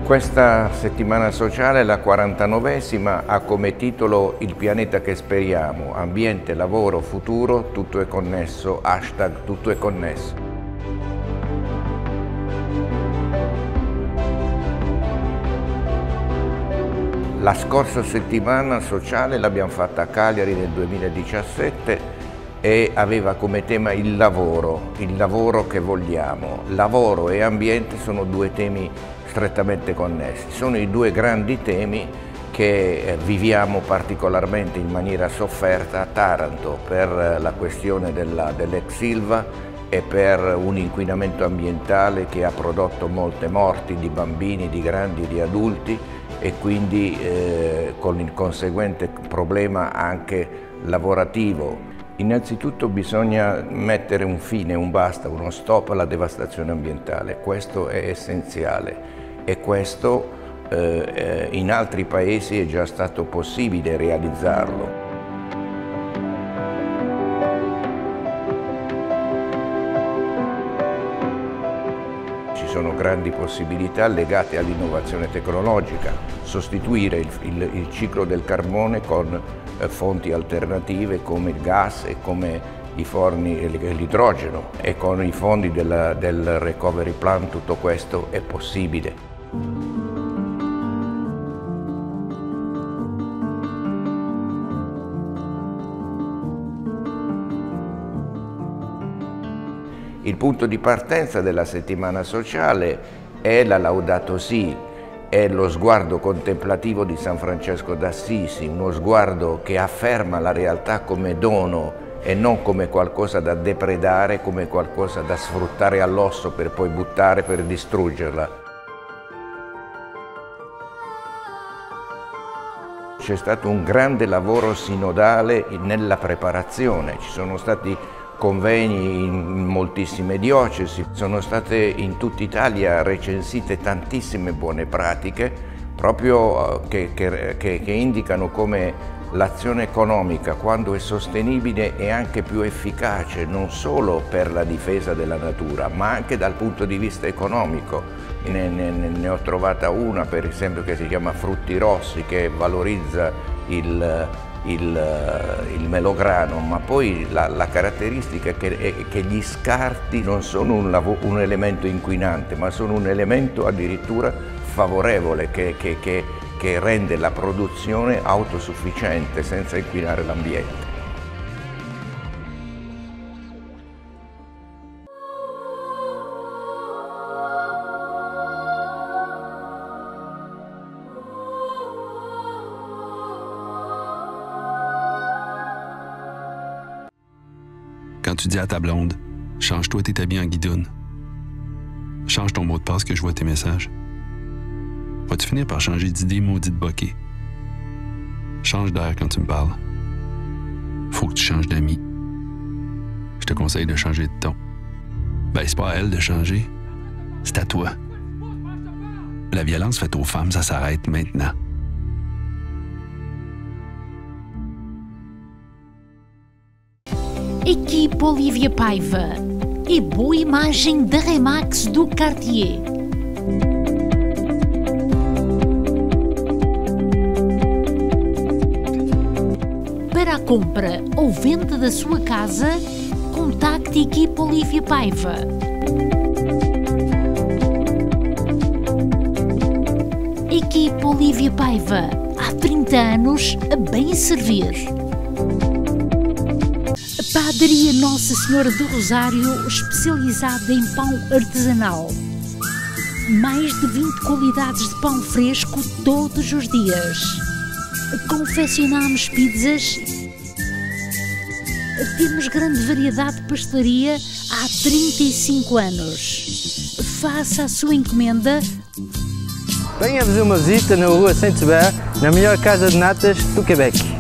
Questa settimana sociale, la 49esima, ha come titolo Il pianeta che speriamo, ambiente, lavoro, futuro, tutto è connesso, hashtag tutto è connesso. La scorsa settimana sociale l'abbiamo fatta a Cagliari nel 2017 e aveva come tema il lavoro che vogliamo. Lavoro e ambiente sono due temi strettamente connessi. Sono i due grandi temi che viviamo particolarmente in maniera sofferta a Taranto per la questione dell'ex Ilva e per un inquinamento ambientale che ha prodotto molte morti di bambini, di grandi, di adulti e quindi con il conseguente problema anche lavorativo. Innanzitutto bisogna mettere un fine, un basta, uno stop alla devastazione ambientale, questo è essenziale e questo in altri paesi è già stato possibile realizzarlo. Ci sono grandi possibilità legate all'innovazione tecnologica, sostituire il ciclo del carbone con fonti alternative come il gas e come i forni e l'idrogeno e con i fondi del Recovery Plan tutto questo è possibile. Il punto di partenza della settimana sociale è la Laudato Si, è lo sguardo contemplativo di San Francesco d'Assisi, uno sguardo che afferma la realtà come dono e non come qualcosa da depredare, come qualcosa da sfruttare all'osso per poi buttare, per distruggerla. C'è stato un grande lavoro sinodale nella preparazione, ci sono stati convegni in moltissime diocesi, sono state in tutta Italia recensite tantissime buone pratiche proprio che indicano come l'azione economica, quando è sostenibile, è anche più efficace non solo per la difesa della natura ma anche dal punto di vista economico. Ne ho trovata una per esempio che si chiama Frutti Rossi, che valorizza il melograno, ma poi la caratteristica è che gli scarti non sono un elemento inquinante, ma sono un elemento addirittura favorevole che rende la produzione autosufficiente senza inquinare l'ambiente. Quand tu dis à ta blonde, change-toi tes habits en guidoune. Change ton mot de passe que je vois tes messages. Vas-tu finir par changer d'idée maudite bokeh? Change d'air quand tu me parles. Faut que tu changes d'amis. Je te conseille de changer de ton. Ben, c'est pas à elle de changer, c'est à toi. La violence faite aux femmes, ça s'arrête maintenant. Equipe Olívia Paiva e boa imagem da Remax do Cartier. Para a compra ou venda da sua casa, contacte a Equipe Olívia Paiva. Equipe Olívia Paiva, há 30 anos a bem servir. Padaria Nossa Senhora do Rosário, especializada em pão artesanal. Mais de 20 qualidades de pão fresco todos os dias. Confeccionamos pizzas. Temos grande variedade de pastelaria há 35 anos. Faça a sua encomenda. Venha fazer uma visita na rua Saint-Hubert, na melhor casa de natas do Quebec.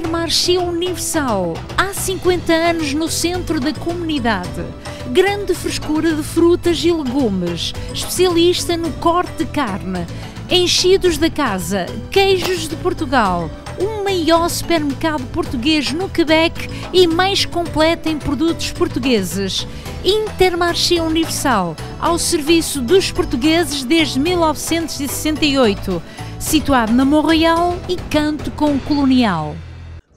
Intermarché Universal, há 50 anos no centro da comunidade. Grande frescura de frutas e legumes, especialista no corte de carne, enchidos da casa, queijos de Portugal, o maior supermercado português no Quebec e mais completo em produtos portugueses. Intermarché Universal, ao serviço dos portugueses desde 1968, situado na Montreal e Canto com o Colonial.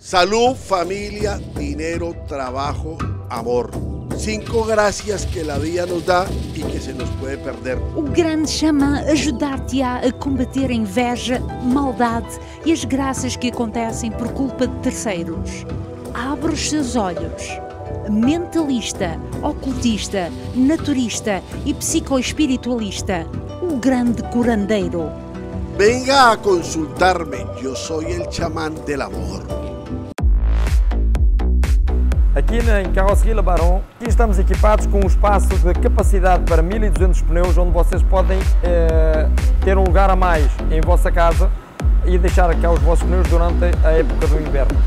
Salud, família, dinheiro, trabalho, amor. 5 gracias que la vida nos dá e que se nos pode perder. O grande xamã ajudar-te-á a combater a inveja, maldade e as graças que acontecem por culpa de terceiros. Abre os seus olhos. Mentalista, ocultista, naturista e psicoespiritualista. O grande curandeiro. Venga a consultar-me, eu sou o chamán del amor. Aqui em Carroceria Labaron, aqui estamos equipados com um espaço de capacidade para 1200 pneus, onde vocês podem ter um lugar a mais em vossa casa e deixar cá os vossos pneus durante a época do inverno.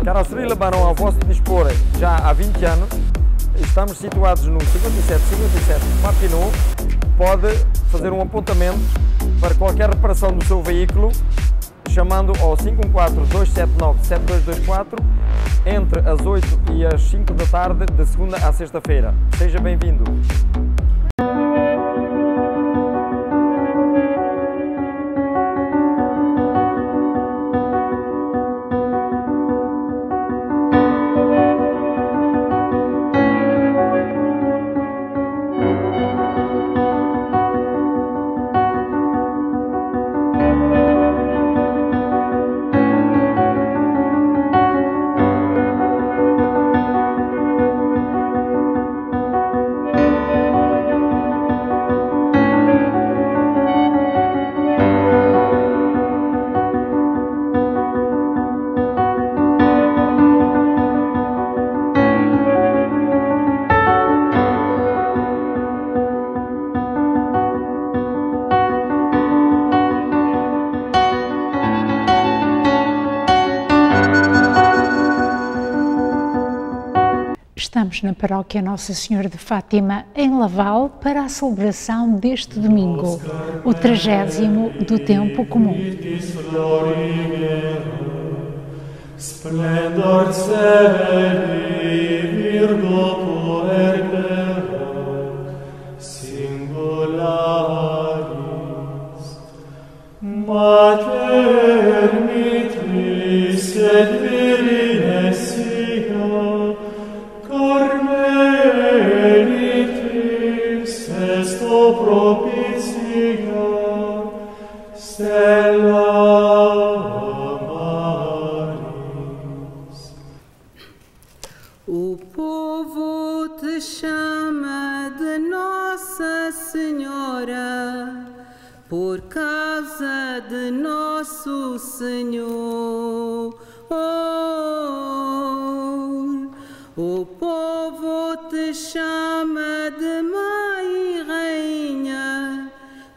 Carroceria Labaron ao vosso dispor já há 20 anos, estamos situados no 5757 Martineau, pode fazer um apontamento para qualquer reparação do seu veículo, chamando ao 514-279-7224 entre as 8 e as 5 da tarde, de segunda à sexta-feira. Seja bem-vindo! Estamos na paróquia Nossa Senhora de Fátima, em Laval, para a celebração deste domingo, o 30º do Tempo Comum. O povo te chama de Nossa Senhora, por causa de nosso Senhor. O povo te chama de Mãe e Rainha,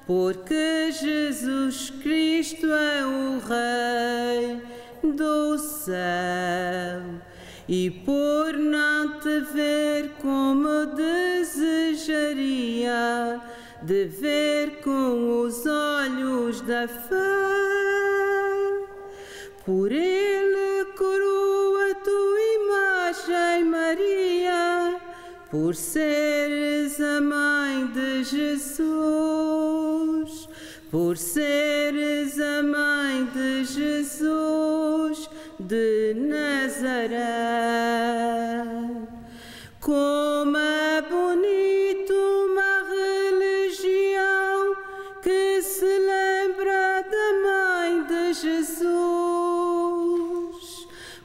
porque Jesus Cristo é o Rei do céu. E por não te ver como desejaria, de ver com os olhos da fé, por ele coroa tua imagem, Maria, por seres a mãe de Jesus, por seres a mãe de Jesus de Nazaré. Como é bonito uma religião que se lembra da mãe de Jesus.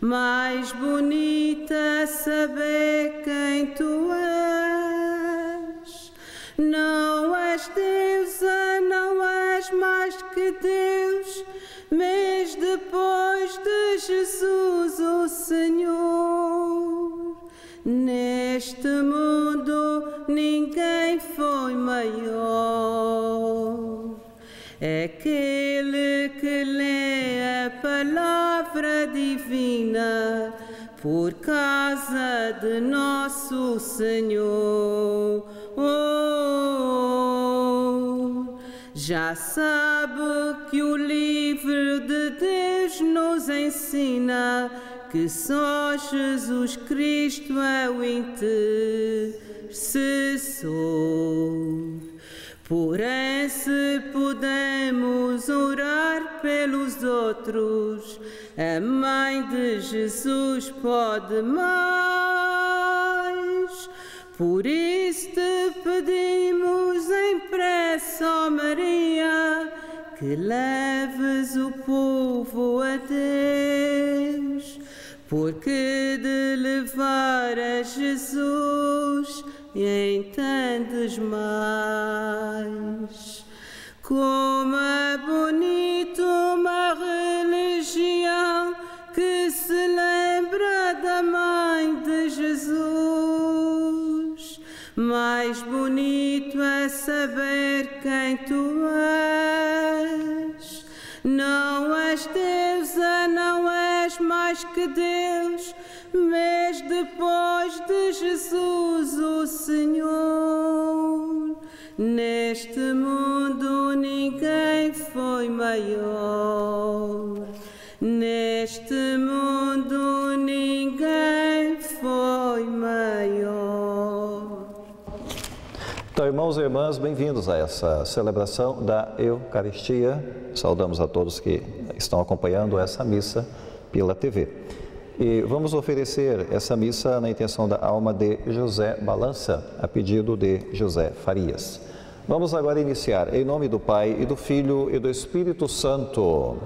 Mais bonita é saber quem tu és. Não és deusa, não és mais que Deus, mas depois de Jesus, o Senhor, neste mundo ninguém foi maior. É aquele que lê a a palavra divina por causa de nosso Senhor. Já sabe que o livro de Deus nos ensina que só Jesus Cristo é o intercessor. Porém, se podemos orar pelos outros, a Mãe de Jesus pode mais. Por isso te pedimos em prece, ó Maria, que leves o povo a Deus, porque de levar a Jesus entendes mais. Como é bonito uma religião que se lembra da Mãe de Jesus. Mais bonito é saber quem tu és. Não és deusa, não és mais que Deus, mas depois de Jesus o Senhor. Neste mundo ninguém foi maior. Neste mundo ninguém foi maior. Então, irmãos e irmãs, bem-vindos a essa celebração da Eucaristia. Saudamos a todos que estão acompanhando essa missa pela TV. E vamos oferecer essa missa na intenção da alma de José Balança, a pedido de José Farias. Vamos agora iniciar em nome do Pai, e do Filho, e do Espírito Santo.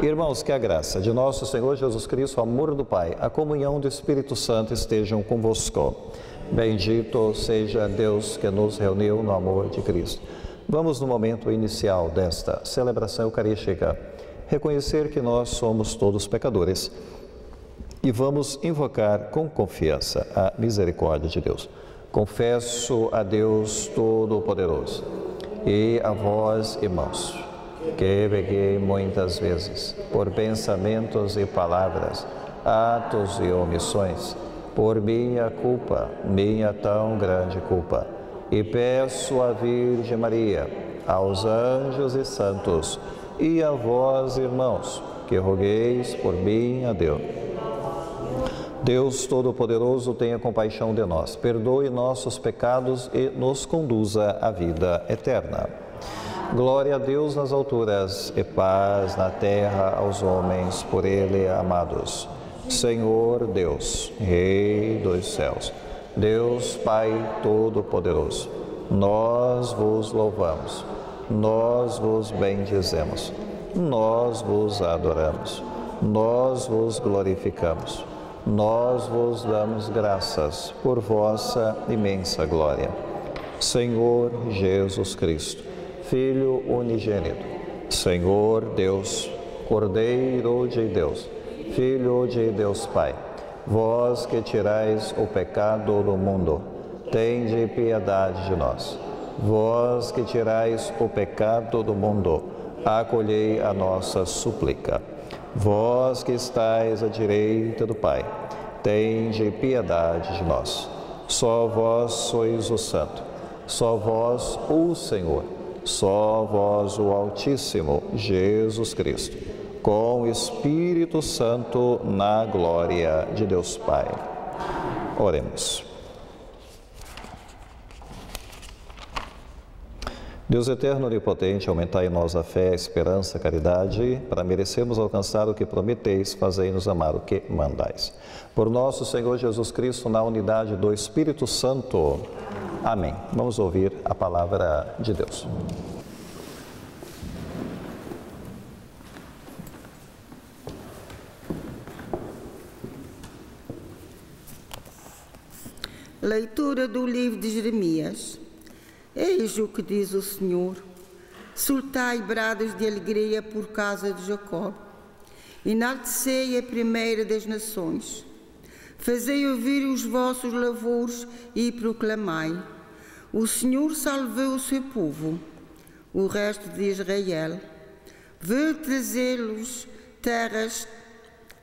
Irmãos, que a graça de nosso Senhor Jesus Cristo, o amor do Pai, a comunhão do Espírito Santo estejam convosco. Bendito seja Deus que nos reuniu no amor de Cristo. Vamos, no momento inicial desta celebração eucarística, reconhecer que nós somos todos pecadores e vamos invocar com confiança a misericórdia de Deus. Confesso a Deus Todo-Poderoso e a vós, irmãos, que pequei muitas vezes, por pensamentos e palavras, atos e omissões, por minha culpa, minha tão grande culpa. E peço à Virgem Maria, aos anjos e santos, e a vós, irmãos, que rogueis por mim a Deus. Deus Todo-Poderoso, tenha compaixão de nós, perdoe nossos pecados e nos conduza à vida eterna. Glória a Deus nas alturas e paz na terra aos homens por Ele amados. Senhor Deus, Rei dos céus, Deus Pai Todo-Poderoso, nós vos louvamos, nós vos bendizemos, nós vos adoramos, nós vos glorificamos. Nós vos damos graças por vossa imensa glória. Senhor Jesus Cristo, Filho unigênito, Senhor Deus, Cordeiro de Deus, Filho de Deus Pai, vós que tirais o pecado do mundo, tende piedade de nós. Vós que tirais o pecado do mundo, acolhei a nossa súplica. Vós que estáis à direita do Pai, tende piedade de nós. Só vós sois o Santo, só vós o Senhor, só vós o Altíssimo, Jesus Cristo, com o Espírito Santo na glória de Deus Pai. Oremos. Deus eterno, onipotente, aumentai em nós a fé, a esperança, a caridade, para merecermos alcançar o que prometeis, fazei-nos amar o que mandais. Por nosso Senhor Jesus Cristo, na unidade do Espírito Santo. Amém. Vamos ouvir a palavra de Deus. Leitura do livro de Jeremias. Eis o que diz o Senhor: soltai brados de alegria por causa de Jacó, enaltecei a primeira das nações, fazei ouvir os vossos lavores e proclamai: o Senhor salvou o seu povo, o resto de Israel. Veio trazê-los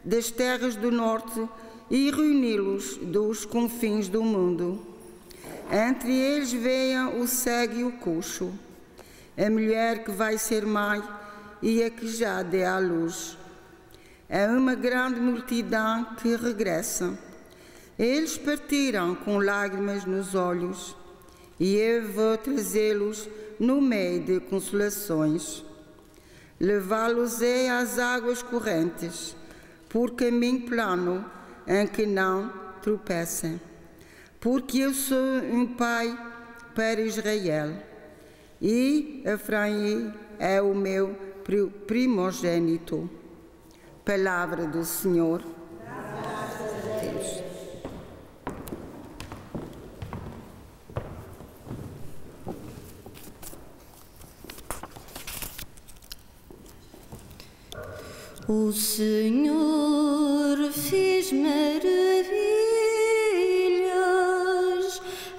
das terras do norte e reuni-los dos confins do mundo. Entre eles veio o cego e o coxo, a mulher que vai ser mãe e a que já deu à luz. É uma grande multidão que regressa. Eles partiram com lágrimas nos olhos, e eu vou trazê-los no meio de consolações. Levá-los-ei às águas correntes, por caminho plano em que não tropeçam. Porque eu sou um pai para Israel, e Efraim é o meu primogênito. Palavra do Senhor. Graças a Deus. O Senhor fez maravilhas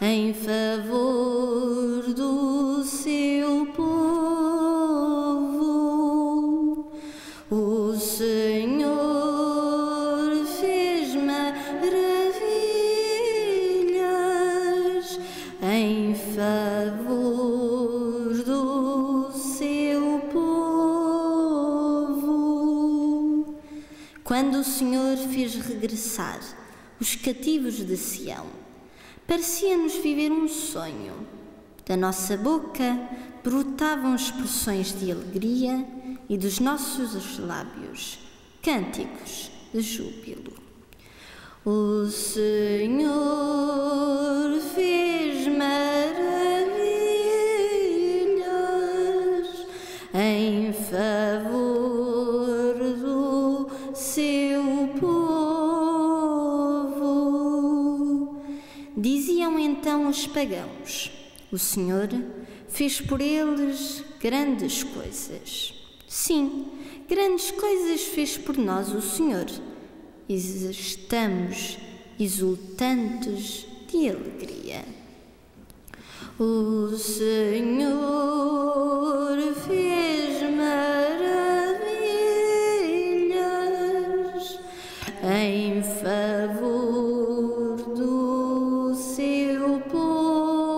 em favor do seu povo. O Senhor fez maravilhas em favor do seu povo. Quando o Senhor fez regressar os cativos de Sião, parecia-nos viver um sonho. Da nossa boca brotavam expressões de alegria e dos nossos lábios cânticos de júbilo. O Senhor fez maravilhas em favor do seu povo. Diziam então os pagãos: o Senhor fez por eles grandes coisas. Sim, grandes coisas fez por nós o Senhor. E estamos exultantes de alegria. O Senhor fez maravilhas em favor do seu povo.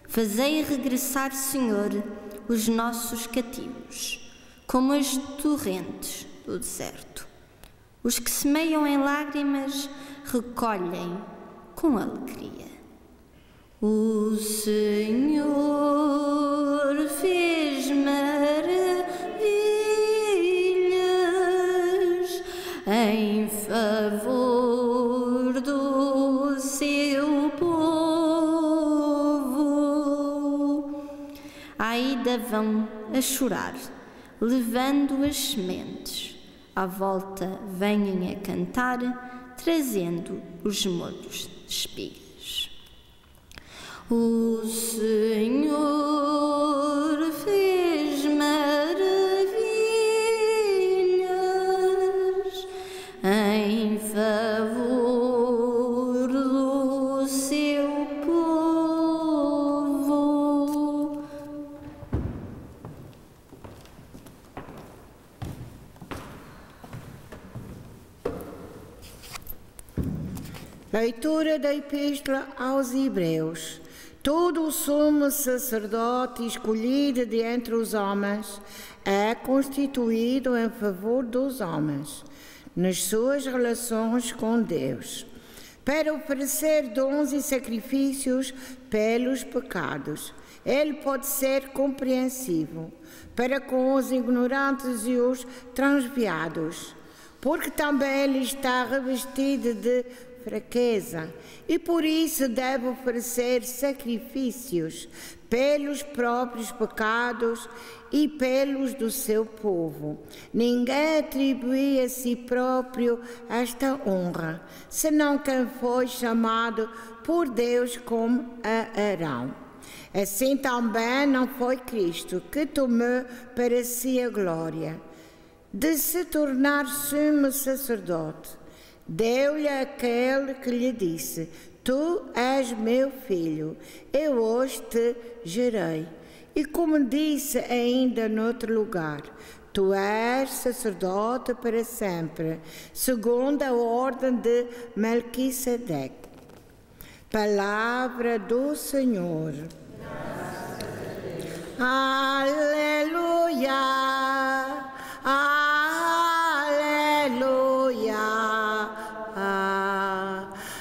Fazei regressar, Senhor, os nossos cativos, como as torrentes do deserto. Os que semeiam em lágrimas recolhem com alegria. O Senhor fez maravilhas em favor do seu povo. Ainda vão a chorar, levando as sementes. À volta venham a cantar, trazendo os molhos de espigas. O Senhor fez maravilhas em favor do seu povo. Leitura da Epístola aos Hebreus. Todo o sumo sacerdote escolhido de entre os homens é constituído em favor dos homens, nas suas relações com Deus, para oferecer dons e sacrifícios pelos pecados. Ele pode ser compreensivo para com os ignorantes e os transviados, porque também ele está revestido de fraqueza e por isso deve oferecer sacrifícios pelos próprios pecados e pelos do seu povo. Ninguém atribui a si próprio esta honra, senão quem foi chamado por Deus como a Arão. Assim também não foi Cristo que tomou para si a glória de se tornar sumo sacerdote. Deu-lhe aquele que lhe disse: Tu és meu filho, eu hoje te gerei. E como disse ainda noutro lugar, tu és sacerdote para sempre, segundo a ordem de Melquisedeque. Palavra do Senhor. Aleluia, aleluia,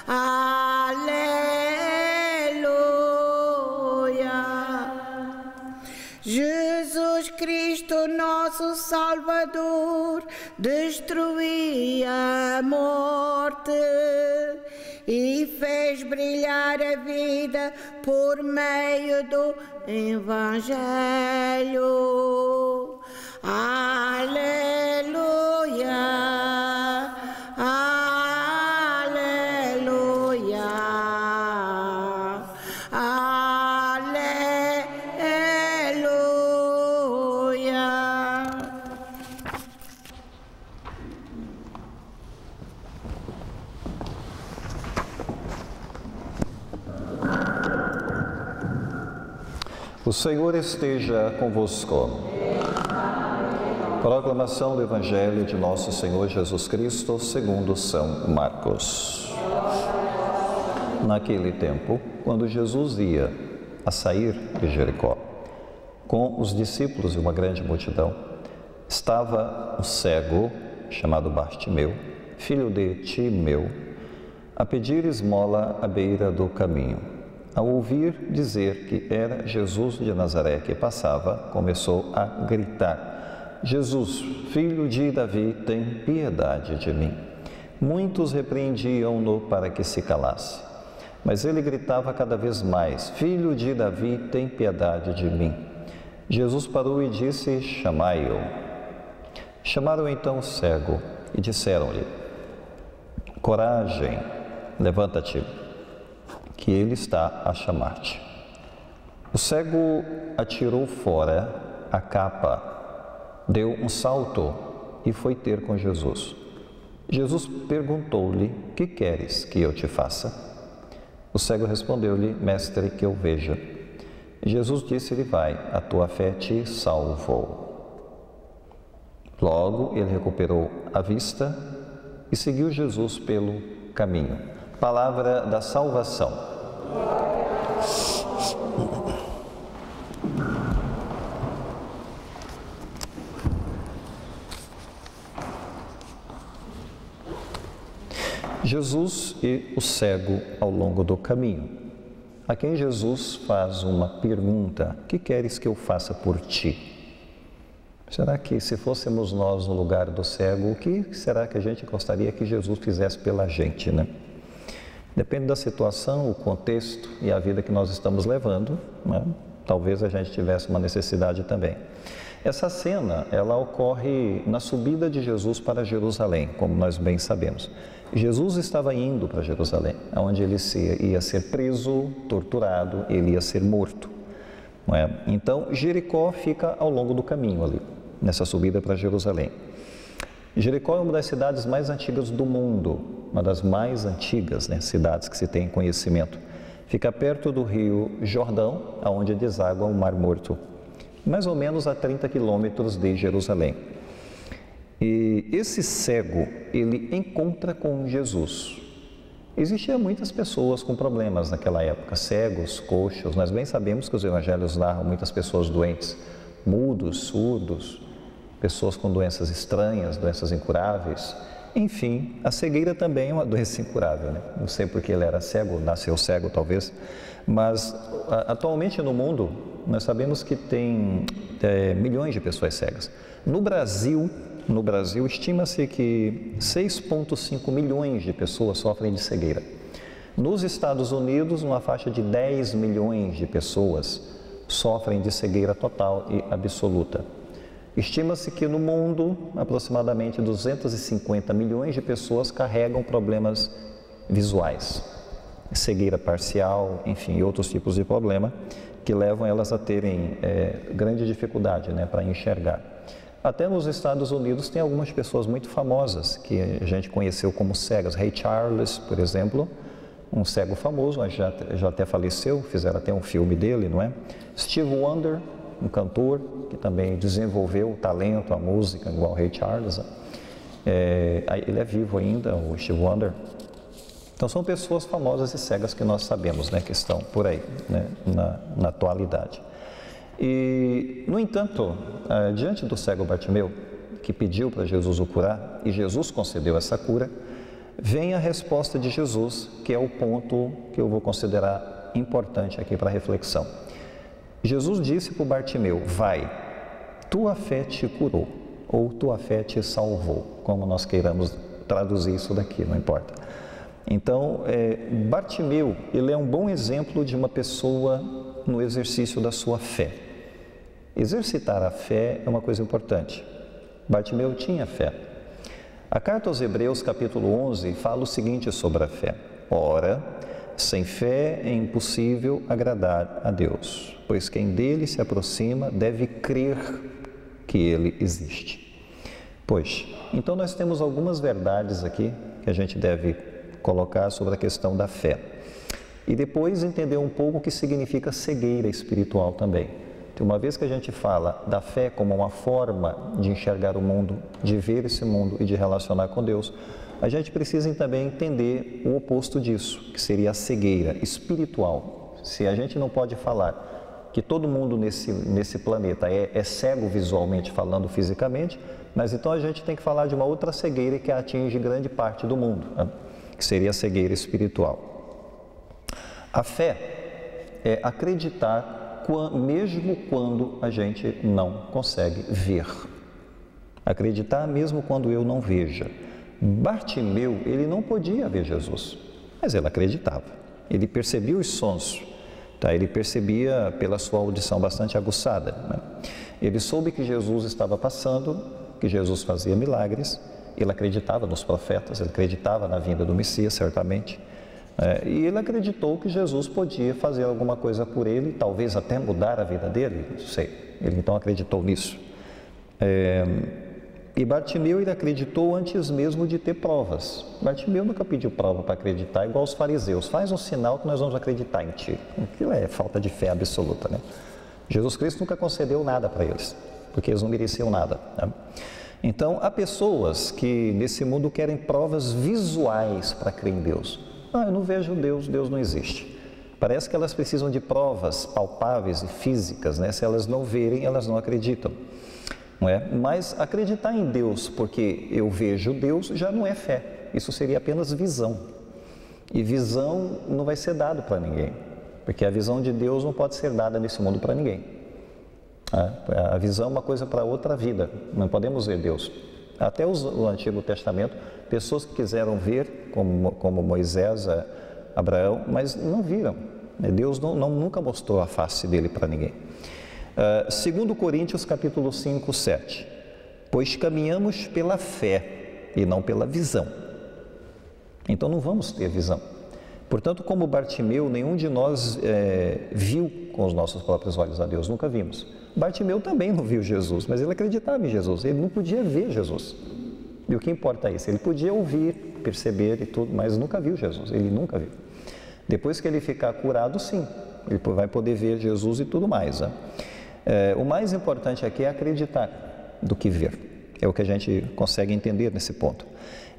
aleluia. Jesus Cristo, nosso Salvador, destruía a morte e fez brilhar a vida por meio do Evangelho. Aleluia, aleluia, aleluia. O Senhor esteja convosco. Proclamação do Evangelho de nosso Senhor Jesus Cristo segundo São Marcos. Naquele tempo, quando Jesus ia a sair de Jericó, com os discípulos e uma grande multidão, estava um cego chamado Bartimeu, filho de Timeu, a pedir esmola à beira do caminho. Ao ouvir dizer que era Jesus de Nazaré que passava, começou a gritar: Jesus, filho de Davi, tem piedade de mim. Muitos repreendiam-no para que se calasse, mas ele gritava cada vez mais: Filho de Davi, tem piedade de mim. Jesus parou e disse: Chamai-o. Chamaram então o cego e disseram-lhe: Coragem, levanta-te, que ele está a chamar-te. O cego atirou fora a capa, deu um salto e foi ter com Jesus. Jesus perguntou-lhe: Que queres que eu te faça? O cego respondeu-lhe: Mestre, que eu veja. Jesus disse-lhe: Vai, a tua fé te salvou. Logo ele recuperou a vista e seguiu Jesus pelo caminho. Palavra da salvação. Jesus e o cego ao longo do caminho. A quem Jesus faz uma pergunta: que queres que eu faça por ti? Será que se fôssemos nós no lugar do cego, o que será que a gente gostaria que Jesus fizesse pela gente, né? Depende da situação, o contexto e a vida que nós estamos levando, né? Talvez a gente tivesse uma necessidade também. Essa cena, ela ocorre na subida de Jesus para Jerusalém, como nós bem sabemos. Jesus estava indo para Jerusalém, onde ele ia ser preso, torturado, ele ia ser morto. Não é? Então, Jericó fica ao longo do caminho ali, nessa subida para Jerusalém. Jericó é uma das cidades mais antigas do mundo, uma das mais antigas, né, cidades que se tem conhecimento. Fica perto do rio Jordão, onde deságua o Mar Morto, mais ou menos a 30 quilômetros de Jerusalém. E esse cego, ele encontra com Jesus. Existiam muitas pessoas com problemas naquela época, cegos, coxos. Nós bem sabemos que os evangelhos narram muitas pessoas doentes, mudos, surdos, pessoas com doenças estranhas, doenças incuráveis. Enfim, a cegueira também é uma doença incurável, né? Não sei porque ele era cego, nasceu cego talvez, mas atualmente no mundo nós sabemos que tem milhões de pessoas cegas. No Brasil estima-se que 6,5 milhões de pessoas sofrem de cegueira. Nos Estados Unidos, uma faixa de 10 milhões de pessoas sofrem de cegueira total e absoluta. Estima-se que no mundo, aproximadamente 250 milhões de pessoas carregam problemas visuais, cegueira parcial, enfim, outros tipos de problema que levam elas a terem grande dificuldade, né, para enxergar. Até nos Estados Unidos tem algumas pessoas muito famosas que a gente conheceu como cegas. Ray Charles, por exemplo, um cego famoso, já até faleceu, fizeram até um filme dele, não é? Steve Wonder, um cantor que também desenvolveu o talento, a música, igual o Ray Charles. Ele é vivo ainda, o Steve Wonder. Então são pessoas famosas e cegas que nós sabemos, né, que estão por aí, né, na atualidade. E, no entanto, diante do cego Bartimeu, que pediu para Jesus o curar, e Jesus concedeu essa cura, vem a resposta de Jesus, que é o ponto que eu vou considerar importante aqui para a reflexão. Jesus disse para o Bartimeu: vai, tua fé te curou, ou tua fé te salvou, como nós queiramos traduzir isso daqui, não importa. Então, Bartimeu, ele é um bom exemplo de uma pessoa no exercício da sua fé. Exercitar a fé é uma coisa importante. Bartimeu tinha fé. A carta aos Hebreus, capítulo 11, fala o seguinte sobre a fé: ora, sem fé é impossível agradar a Deus, pois quem dele se aproxima deve crer que ele existe. Pois, então nós temos algumas verdades aqui que a gente deve colocar sobre a questão da fé. E depois entender um pouco o que significa cegueira espiritual também. Então, uma vez que a gente fala da fé como uma forma de enxergar o mundo, de ver esse mundo e de relacionar com Deus, a gente precisa também entender o oposto disso, que seria a cegueira espiritual. Se a gente não pode falar que todo mundo nesse planeta é cego visualmente, falando fisicamente, mas então a gente tem que falar de uma outra cegueira que atinge grande parte do mundo, né? Que seria a cegueira espiritual. A fé é acreditar mesmo quando a gente não consegue ver. Acreditar mesmo quando eu não veja. Bartimeu, ele não podia ver Jesus, mas ele acreditava. Ele percebia os sons, tá? Ele percebia pela sua audição bastante aguçada, né? Ele soube que Jesus estava passando, que Jesus fazia milagres. Ele acreditava nos profetas, ele acreditava na vinda do Messias, certamente. E ele acreditou que Jesus podia fazer alguma coisa por ele, talvez até mudar a vida dele, não sei. Ele então acreditou nisso. E Bartimeu, ele acreditou antes mesmo de ter provas. Bartimeu nunca pediu prova para acreditar, igual os fariseus. Faz um sinal que nós vamos acreditar em ti. Aquilo é falta de fé absoluta, né? Jesus Cristo nunca concedeu nada para eles, porque eles não mereciam nada, né? Então, há pessoas que nesse mundo querem provas visuais para crer em Deus. Eu não vejo Deus, Deus não existe. Parece que elas precisam de provas palpáveis e físicas, né? Se elas não verem, elas não acreditam, não é? Mas acreditar em Deus porque eu vejo Deus já não é fé. Isso seria apenas visão. E visão não vai ser dado para ninguém, porque a visão de Deus não pode ser dada nesse mundo para ninguém. A visão é uma coisa para outra vida, não podemos ver Deus. Até o Antigo Testamento, pessoas que quiseram ver, como Moisés, Abraão, mas não viram. Deus nunca mostrou a face dele para ninguém. 2 Coríntios capítulo 5, 7. Pois caminhamos pela fé e não pela visão. Então não vamos ter visão. Portanto, como Bartimeu, nenhum de nós viu com os nossos próprios olhos a Deus, nunca vimos. Bartimeu também não viu Jesus, mas ele acreditava em Jesus, ele não podia ver Jesus. E o que importa é isso? Ele podia ouvir, perceber e tudo, mas nunca viu Jesus, ele nunca viu. Depois que ele ficar curado, sim, ele vai poder ver Jesus e tudo mais, né? O mais importante aqui é acreditar do que ver. É o que a gente consegue entender nesse ponto.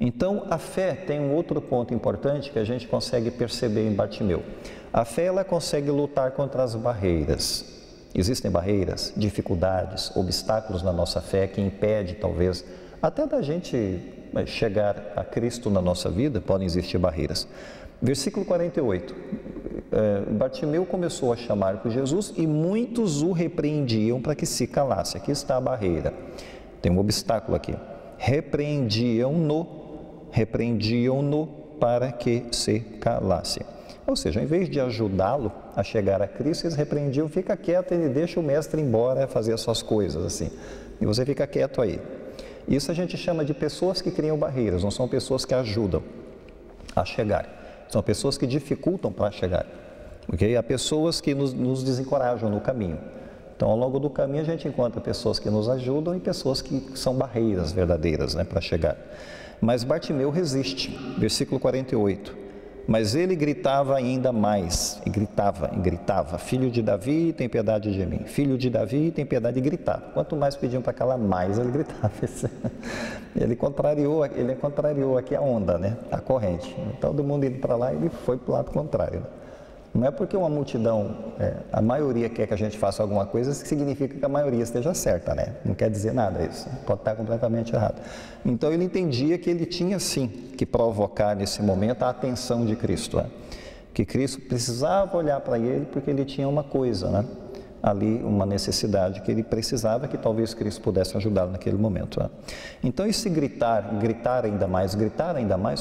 Então, a fé tem um outro ponto importante que a gente consegue perceber em Bartimeu. A fé, ela consegue lutar contra as barreiras. Existem barreiras, dificuldades, obstáculos na nossa fé que impedem, talvez, até da gente chegar a Cristo na nossa vida, podem existir barreiras. Versículo 48. Bartimeu começou a chamar por Jesus e muitos o repreendiam para que se calasse. Aqui está a barreira. Tem um obstáculo aqui. Repreendiam-no para que se calasse. Ou seja, em vez de ajudá-lo a chegar a Cristo, eles repreendiam: fica quieto e deixa o mestre embora fazer as suas coisas, assim. E você fica quieto aí. Isso a gente chama de pessoas que criam barreiras, não são pessoas que ajudam a chegar. São pessoas que dificultam para chegar. Okay? Há pessoas que nos desencorajam no caminho. Então, ao longo do caminho, a gente encontra pessoas que nos ajudam e pessoas que são barreiras verdadeiras, né, para chegar. Mas Bartimeu resiste. Versículo 48. Mas ele gritava ainda mais, e gritava, filho de Davi, tem piedade de mim, filho de Davi, tem piedade, e gritava. Quanto mais pediam para calar, mais ele gritava. Ele contrariou aqui a onda, né? A corrente. Todo mundo indo para lá, ele foi para o lado contrário. Não é porque uma multidão, a maioria quer que a gente faça alguma coisa, isso significa que a maioria esteja certa, né? Não quer dizer nada isso, pode estar completamente errado. Então ele entendia que ele tinha sim que provocar nesse momento a atenção de Cristo, né? Que Cristo precisava olhar para ele porque ele tinha uma coisa, né? Ali, uma necessidade que ele precisava, que talvez Cristo pudesse ajudá-lo naquele momento, né? Então esse gritar ainda mais,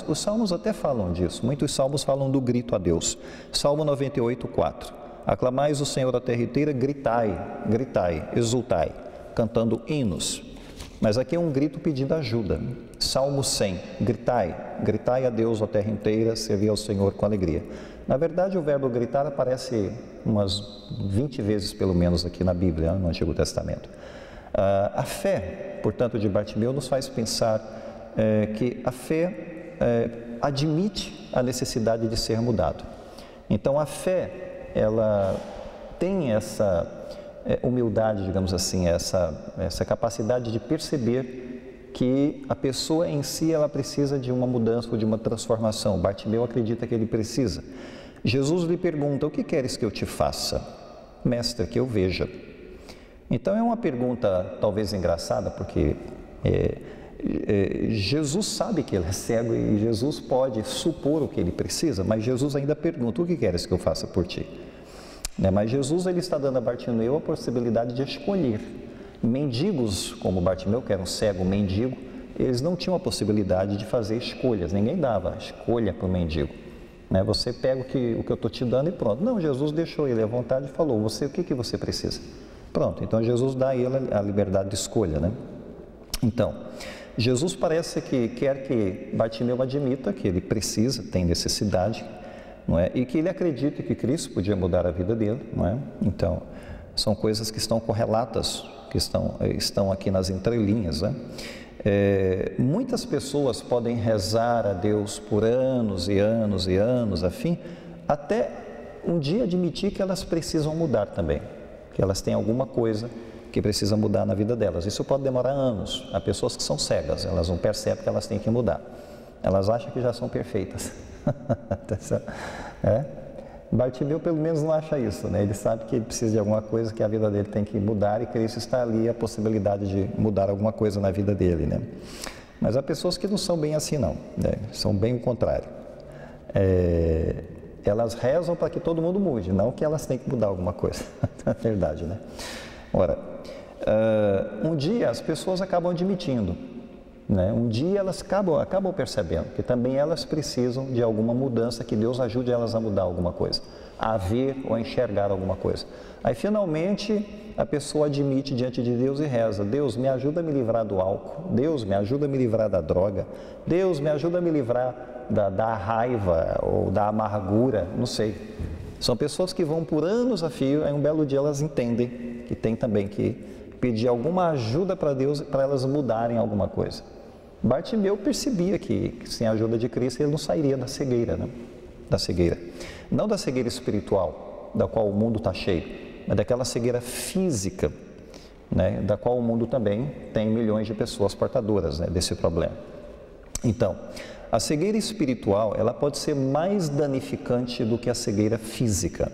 os salmos até falam disso, muitos salmos falam do grito a Deus. Salmo 98:4, aclamais o Senhor a terra inteira, gritai, exultai, cantando hinos. Mas aqui é um grito pedindo ajuda. Salmo 100, gritai a Deus a terra inteira, servi ao Senhor com alegria. Na verdade, o verbo gritar aparece umas 20 vezes, pelo menos, aqui na Bíblia, no Antigo Testamento. A fé, portanto, de Bartimeu nos faz pensar que a fé admite a necessidade de ser mudado. Então, a fé, ela tem essa humildade, digamos assim, essa capacidade de perceber que a pessoa em si, ela precisa de uma mudança ou de uma transformação. Bartimeu acredita que ele precisa. Jesus lhe pergunta, o que queres que eu te faça? Mestre, que eu veja. Então é uma pergunta talvez engraçada, porque Jesus sabe que ele é cego e Jesus pode supor o que ele precisa, mas Jesus ainda pergunta, o que queres que eu faça por ti? Mas Jesus ele está dando a Bartimeu a possibilidade de escolher. Mendigos, como Bartimeu, que era um cego mendigo, eles não tinham a possibilidade de fazer escolhas, ninguém dava escolha para o mendigo. Você pega o que eu estou te dando e pronto. Não, Jesus deixou ele à vontade e falou, o que você precisa? Pronto, então Jesus dá a ele a liberdade de escolha, né? Então, Jesus parece que quer que Bartimeu admita que ele precisa, tem necessidade, não é? E que ele acredite que Cristo podia mudar a vida dele, não é? Então, são coisas que estão correlatas, que estão aqui nas entrelinhas, né? Muitas pessoas podem rezar a Deus por anos e anos e anos, afim, até um dia admitir que elas precisam mudar também, que elas têm alguma coisa que precisa mudar na vida delas. Isso pode demorar anos. Há pessoas que são cegas, elas não percebem que elas têm que mudar. Elas acham que já são perfeitas. Bartimeu pelo menos não acha isso, né? Ele sabe que ele precisa de alguma coisa, que a vida dele tem que mudar e Cristo está ali a possibilidade de mudar alguma coisa na vida dele, né? Mas há pessoas que não são bem assim não, né? São bem o contrário. Elas rezam para que todo mundo mude, não que elas têm que mudar alguma coisa, na verdade, né? Ora, um dia as pessoas acabam admitindo, né? Um dia elas acabam percebendo que também elas precisam de alguma mudança, que Deus ajude elas a mudar alguma coisa, a ver ou a enxergar alguma coisa. Aí finalmente a pessoa admite diante de Deus e reza, Deus me ajuda a me livrar do álcool, Deus me ajuda a me livrar da droga, Deus me ajuda a me livrar da raiva ou da amargura, não sei. São pessoas que vão por anos a fio, aí um belo dia elas entendem que tem também que pedir alguma ajuda para Deus, para elas mudarem alguma coisa. Bartimeu percebia que sem a ajuda de Cristo ele não sairia da cegueira, né? Da cegueira. Não da cegueira espiritual, da qual o mundo está cheio, mas daquela cegueira física, né? Da qual o mundo também tem milhões de pessoas portadoras, né? Desse problema. Então, a cegueira espiritual, ela pode ser mais danificante do que a cegueira física.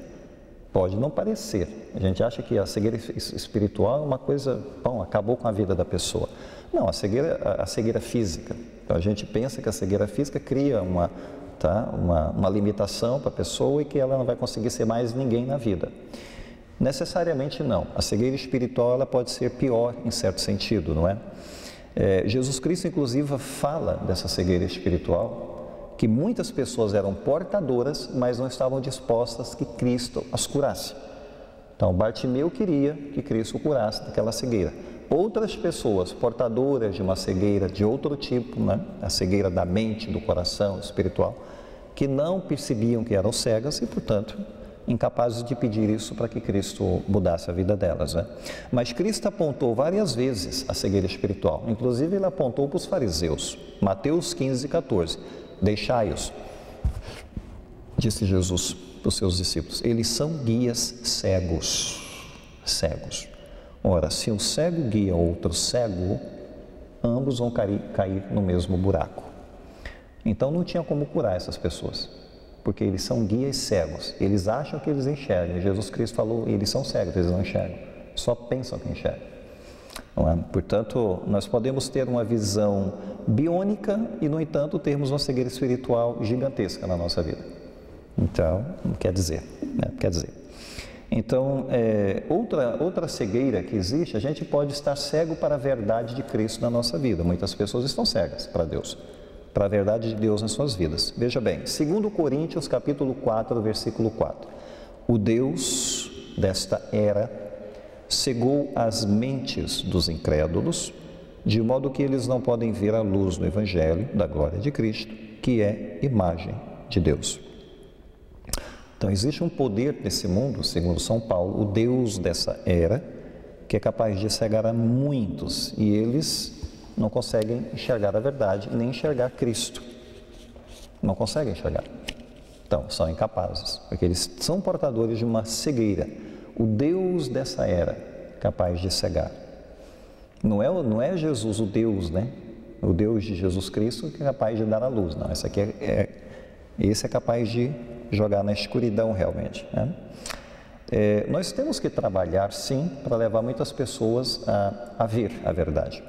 Pode não parecer. A gente acha que a cegueira espiritual é uma coisa, bom, acabou com a vida da pessoa. Não, a cegueira física. Então, a gente pensa que a cegueira física cria uma limitação para a pessoa e que ela não vai conseguir ser mais ninguém na vida. Necessariamente não. A cegueira espiritual ela pode ser pior em certo sentido, não é? Jesus Cristo, inclusive, fala dessa cegueira espiritual, que muitas pessoas eram portadoras, mas não estavam dispostas que Cristo as curasse. Então, Bartimeu queria que Cristo o curasse daquela cegueira. Outras pessoas portadoras de uma cegueira de outro tipo, né? A cegueira da mente, do coração, espiritual, que não percebiam que eram cegas e, portanto, incapazes de pedir isso para que Cristo mudasse a vida delas, né? Mas Cristo apontou várias vezes a cegueira espiritual, inclusive ele apontou para os fariseus, Mateus 15, 14, deixai-os, Disse Jesus para os seus discípulos, eles são guias cegos. Cegos. Ora, se um cego guia outro cego, ambos vão cair no mesmo buraco. Então não tinha como curar essas pessoas, porque eles são guias cegos. Eles acham que eles enxergam. Jesus Cristo falou, eles são cegos, eles não enxergam. Só pensam que enxergam. Não é? Portanto, nós podemos ter uma visão biônica e, no entanto, termos uma cegueira espiritual gigantesca na nossa vida. Então, quer dizer, né? Quer dizer. Então, outra cegueira que existe, a gente pode estar cego para a verdade de Cristo na nossa vida. Muitas pessoas estão cegas para Deus, para a verdade de Deus nas suas vidas. Veja bem, 2 Coríntios capítulo 4, versículo 4. O Deus desta era cegou as mentes dos incrédulos, de modo que eles não podem ver a luz do Evangelho da glória de Cristo, que é imagem de Deus. Então, existe um poder nesse mundo, segundo São Paulo, o Deus dessa era, que é capaz de cegar a muitos, e eles não conseguem enxergar a verdade, nem enxergar Cristo. Não conseguem enxergar. Então, são incapazes, porque eles são portadores de uma cegueira. O Deus dessa era, capaz de cegar. Não é Jesus o Deus, né? O Deus de Jesus Cristo que é capaz de dar a luz. Não, esse é capaz de jogar na escuridão realmente, né? Nós temos que trabalhar sim para levar muitas pessoas a ver a verdade,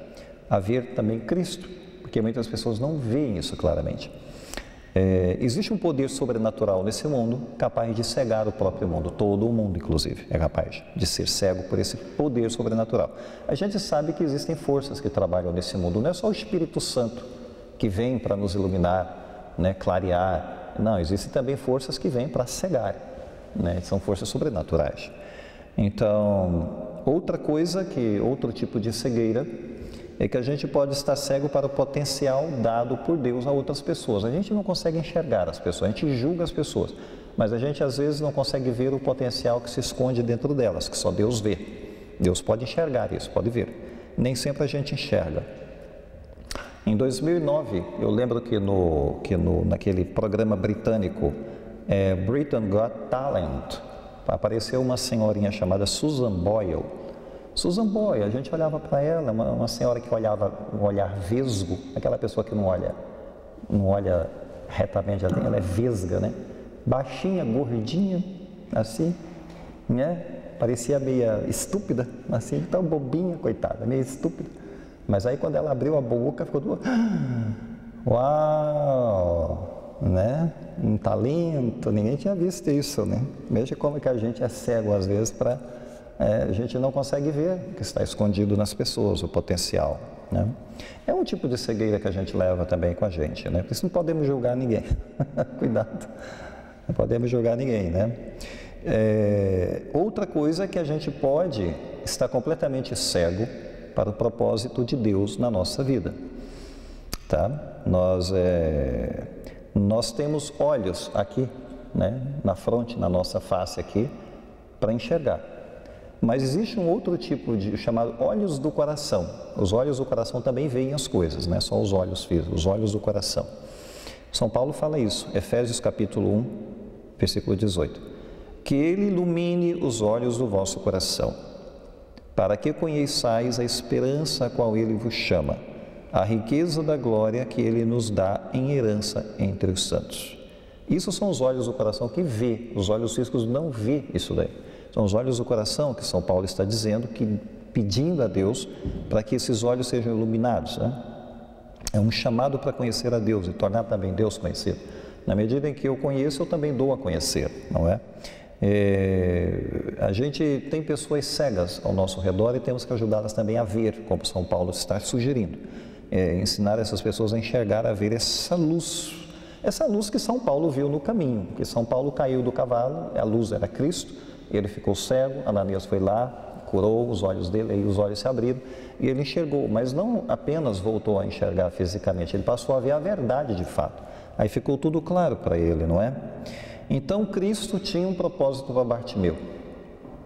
a ver também Cristo, porque muitas pessoas não veem isso claramente. Existe um poder sobrenatural nesse mundo capaz de cegar o próprio mundo, todo o mundo inclusive é capaz de ser cego por esse poder sobrenatural. A gente sabe que existem forças que trabalham nesse mundo, não é só o Espírito Santo que vem para nos iluminar, né, clarear. Não, existem também forças que vêm para cegar, né? São forças sobrenaturais. Então, outro tipo de cegueira é que a gente pode estar cego para o potencial dado por Deus a outras pessoas. A gente não consegue enxergar as pessoas, a gente julga as pessoas, mas a gente às vezes não consegue ver o potencial que se esconde dentro delas, que só Deus vê. Deus pode enxergar isso, pode ver. Nem sempre a gente enxerga. Em 2009, eu lembro que naquele programa britânico, Britain Got Talent, apareceu uma senhorinha chamada Susan Boyle. Susan Boyle, a gente olhava para ela, uma senhora que olhava um olhar vesgo, aquela pessoa que não olha retamente, ela é vesga, né? Baixinha, gordinha, assim, né? Parecia meio estúpida, assim, tão bobinha, coitada, meio estúpida. Mas aí quando ela abriu a boca, ficou tudo, uau, né? Um talento, ninguém tinha visto isso, né? Veja como que a gente é cego às vezes para... a gente não consegue ver o que está escondido nas pessoas, o potencial, né? É um tipo de cegueira que a gente leva também com a gente, né? Por isso não podemos julgar ninguém. Cuidado, não podemos julgar ninguém, né? Outra coisa é que a gente pode estar completamente cego para o propósito de Deus na nossa vida, tá? Nós temos olhos aqui, né? Na fronte, na nossa face aqui, para enxergar. Mas existe um outro tipo chamado olhos do coração. Os olhos do coração também veem as coisas, não é só os olhos físicos, os olhos do coração. São Paulo fala isso, Efésios capítulo 1, versículo 18. Que Ele ilumine os olhos do vosso coração, para que conheçais a esperança a qual Ele vos chama, a riqueza da glória que Ele nos dá em herança entre os santos. Isso são os olhos do coração que vê, os olhos físicos não vê isso daí. São os olhos do coração que São Paulo está dizendo, pedindo a Deus para que esses olhos sejam iluminados, né? É um chamado para conhecer a Deus e tornar também Deus conhecido. Na medida em que eu conheço, eu também dou a conhecer, não é? A gente tem pessoas cegas ao nosso redor e temos que ajudá-las também a ver, como São Paulo está sugerindo. Ensinar essas pessoas a enxergar, a ver essa luz que São Paulo viu no caminho, que São Paulo caiu do cavalo, a luz era Cristo, ele ficou cego, Ananias foi lá, curou os olhos dele, aí os olhos se abriram e ele enxergou, mas não apenas voltou a enxergar fisicamente, ele passou a ver a verdade de fato, aí ficou tudo claro para ele, não é? Então Cristo tinha um propósito para Bartimeu,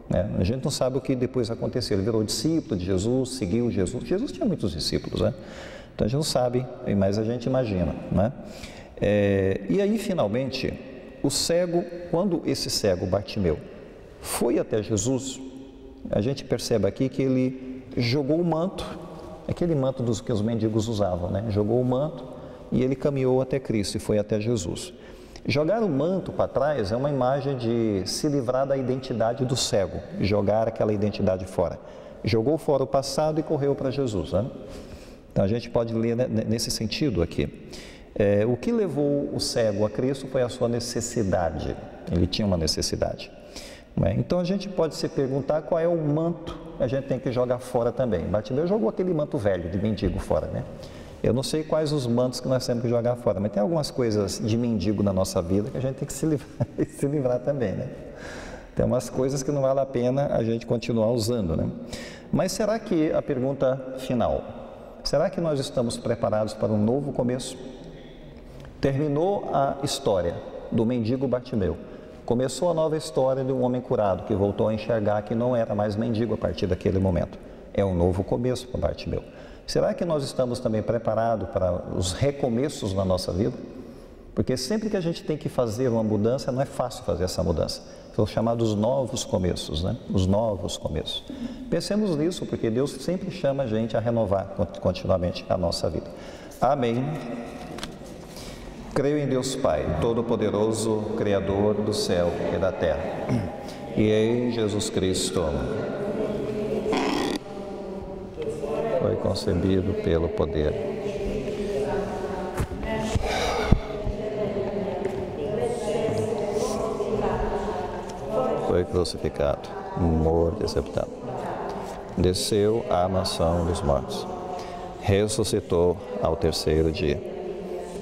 né? A gente não sabe o que depois aconteceu, ele virou discípulo de Jesus, seguiu Jesus, Jesus tinha muitos discípulos, né? Então a gente não sabe, mas a gente imagina, né? E aí finalmente o cego, quando esse cego Bartimeu foi até Jesus, a gente percebe aqui que ele jogou o manto, aquele manto que os mendigos usavam, né? Jogou o manto e ele caminhou até Cristo e foi até Jesus. Jogar o manto para trás é uma imagem de se livrar da identidade do cego, jogar aquela identidade fora. Jogou fora o passado e correu para Jesus, né? Então a gente pode ler nesse sentido aqui. O que levou o cego a Cristo foi a sua necessidade, ele tinha uma necessidade. Então a gente pode se perguntar qual é o manto que a gente tem que jogar fora também. Bartimeu jogou aquele manto velho de mendigo fora, né? Eu não sei quais os mantos que nós temos que jogar fora, mas tem algumas coisas de mendigo na nossa vida que a gente tem que se livrar também, né? Tem umas coisas que não vale a pena a gente continuar usando, né? Mas será que, a pergunta final, será que nós estamos preparados para um novo começo? Terminou a história do mendigo Bartimeu. Começou a nova história de um homem curado que voltou a enxergar que não era mais mendigo a partir daquele momento. É um novo começo para Bartimeu. Será que nós estamos também preparados para os recomeços na nossa vida? Porque sempre que a gente tem que fazer uma mudança, não é fácil fazer essa mudança. São chamados novos começos, né? Os novos começos. Pensemos nisso, porque Deus sempre chama a gente a renovar continuamente a nossa vida. Amém. Creio em Deus Pai, Todo-Poderoso, Criador do céu e da terra, e em Jesus Cristo, foi concebido pelo poder. Foi crucificado, morto e sepultado. Desceu à mansão dos mortos. Ressuscitou ao terceiro dia.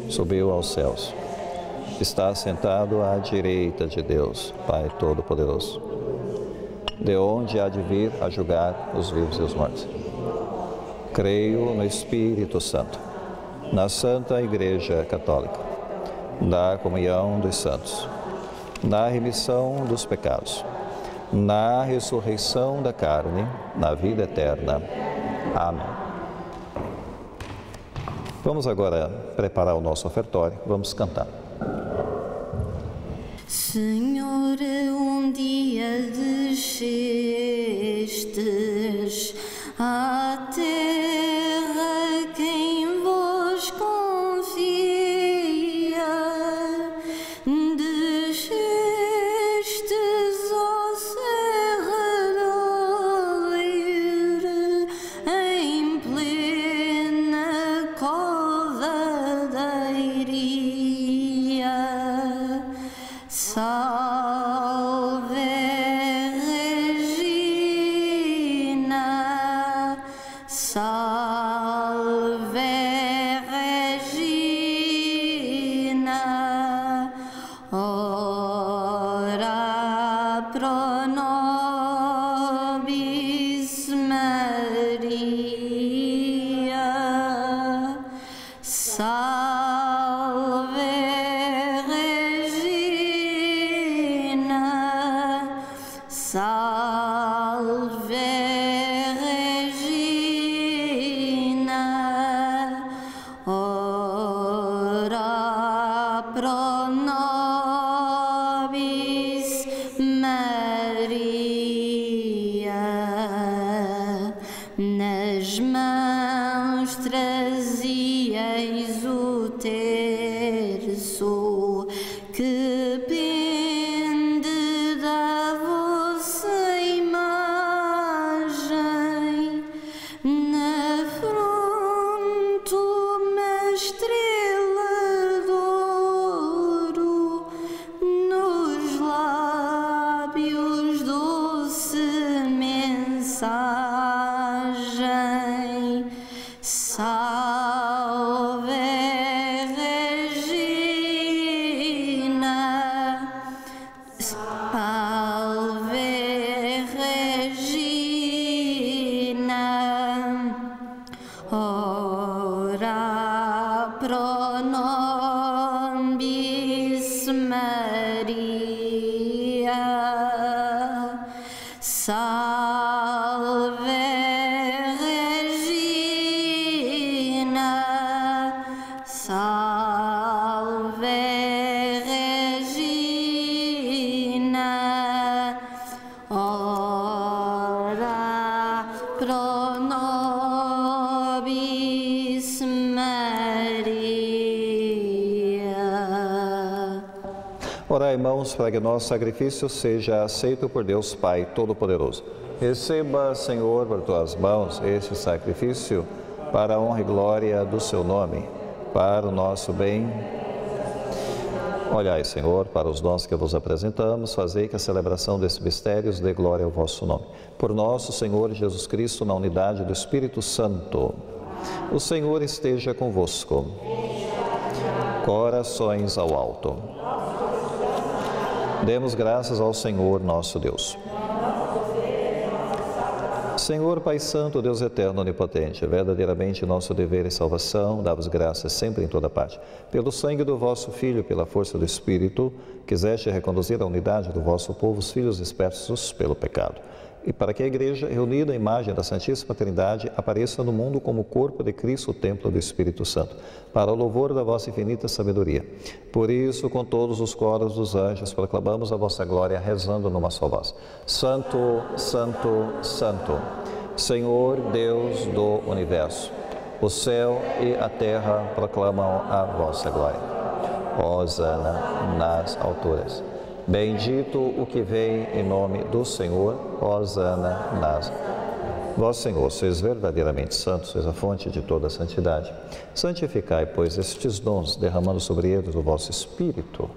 Subiu aos céus. Está sentado à direita de Deus, Pai Todo-Poderoso. De onde há de vir a julgar os vivos e os mortos. Creio no Espírito Santo, na Santa Igreja Católica, na comunhão dos santos, na remissão dos pecados, na ressurreição da carne, na vida eterna. Amém. Vamos agora preparar o nosso ofertório, vamos cantar. Senhor, um dia descestes à terra, quem vos confia, descestes ó serra do Livre, em plena cova da Iria. Salve Regina, salve Regina, ora pro nobis Maria. Salve Regina, salve Regina, ora pro nobis Maria. Nas mãos trazieis o terço que pende da vossa imagem, na fronte uma estrela de ouro, nos lábios doce mensagem. Salve Regina, salve Regina, ora pro nobis Maria. Salve Regina, salve Regina. Orai, irmãos, para que nosso sacrifício seja aceito por Deus Pai Todo-Poderoso. Receba, Senhor, por tuas mãos este sacrifício para a honra e glória do seu nome, para o nosso bem. Olhai, Senhor, para os dons que vos apresentamos, fazei que a celebração desses mistérios dê glória ao vosso nome. Por nosso Senhor Jesus Cristo, na unidade do Espírito Santo. O Senhor esteja convosco. Corações ao alto. Demos graças ao Senhor nosso Deus. Senhor Pai Santo, Deus Eterno, Onipotente, verdadeiramente nosso dever e salvação, dá-vos graças sempre em toda parte. Pelo sangue do vosso Filho, pela força do Espírito, quiseste reconduzir a unidade do vosso povo, os filhos dispersos pelo pecado. E para que a Igreja, reunida à imagem da Santíssima Trindade, apareça no mundo como o corpo de Cristo, o templo do Espírito Santo, para o louvor da vossa infinita sabedoria. Por isso, com todos os coros dos anjos, proclamamos a vossa glória, rezando numa só voz. Santo, Santo, Santo, Senhor Deus do Universo, o céu e a terra proclamam a vossa glória. Hosana nas alturas. Bendito o que vem em nome do Senhor, hosana nas. Vós, Senhor, sois verdadeiramente santos, sois a fonte de toda a santidade. Santificai, pois, estes dons, derramando sobre eles o vosso Espírito,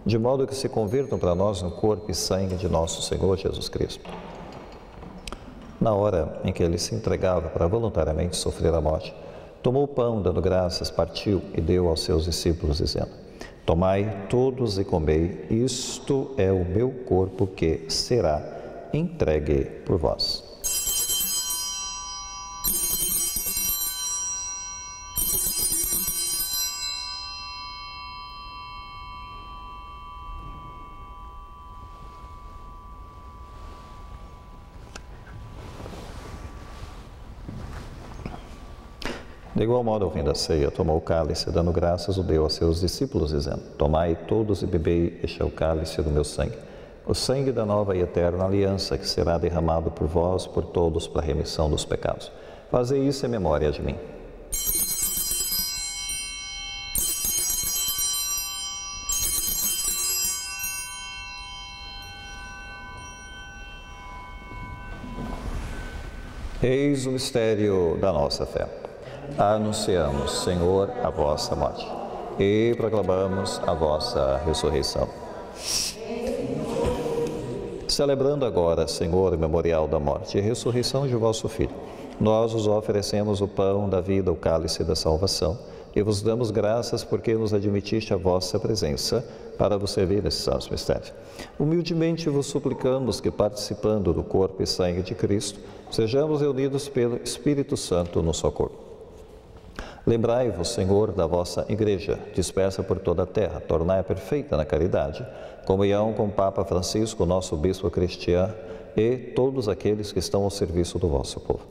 de modo que se convirtam para nós no corpo e sangue de nosso Senhor Jesus Cristo. Na hora em que ele se entregava para voluntariamente sofrer a morte, tomou o pão, dando graças, partiu e deu aos seus discípulos, dizendo: Tomai todos e comei, isto é o meu corpo que será entregue por vós. De igual modo, ao fim da ceia, tomou o cálice, dando graças, o deu aos seus discípulos, dizendo: Tomai todos e bebei, este é o cálice do meu sangue, o sangue da nova e eterna aliança, que será derramado por vós, por todos, para a remissão dos pecados. Fazei isso em memória de mim. Eis o mistério da nossa fé. Anunciamos, Senhor, a vossa morte e proclamamos a vossa ressurreição. Celebrando agora, Senhor, o memorial da morte e ressurreição de vosso Filho, nós vos oferecemos o pão da vida, o cálice da salvação, e vos damos graças porque nos admitiste a vossa presença para vos servir nesses santos mistérios. Humildemente vos suplicamos que, participando do corpo e sangue de Cristo, sejamos reunidos pelo Espírito Santo no só corpo. Lembrai-vos, Senhor, da vossa Igreja, dispersa por toda a terra, tornai-a perfeita na caridade, comunhão com o Papa Francisco, nosso Bispo Cristiano, e todos aqueles que estão ao serviço do vosso povo.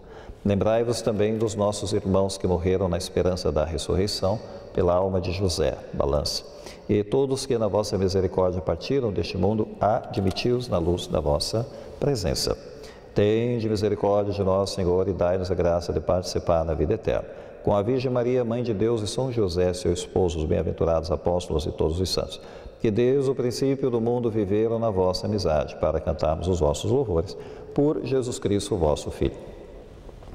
Lembrai-vos também dos nossos irmãos que morreram na esperança da ressurreição, pela alma de José, Balance, e todos que na vossa misericórdia partiram deste mundo, admiti-os na luz da vossa presença. Tende misericórdia de nós, Senhor, e dai-nos a graça de participar na vida eterna. Com a Virgem Maria, Mãe de Deus, e São José, seu esposo, os bem-aventurados apóstolos e todos os santos, que desde o princípio do mundo viveram na vossa amizade, para cantarmos os vossos louvores, por Jesus Cristo, vosso Filho.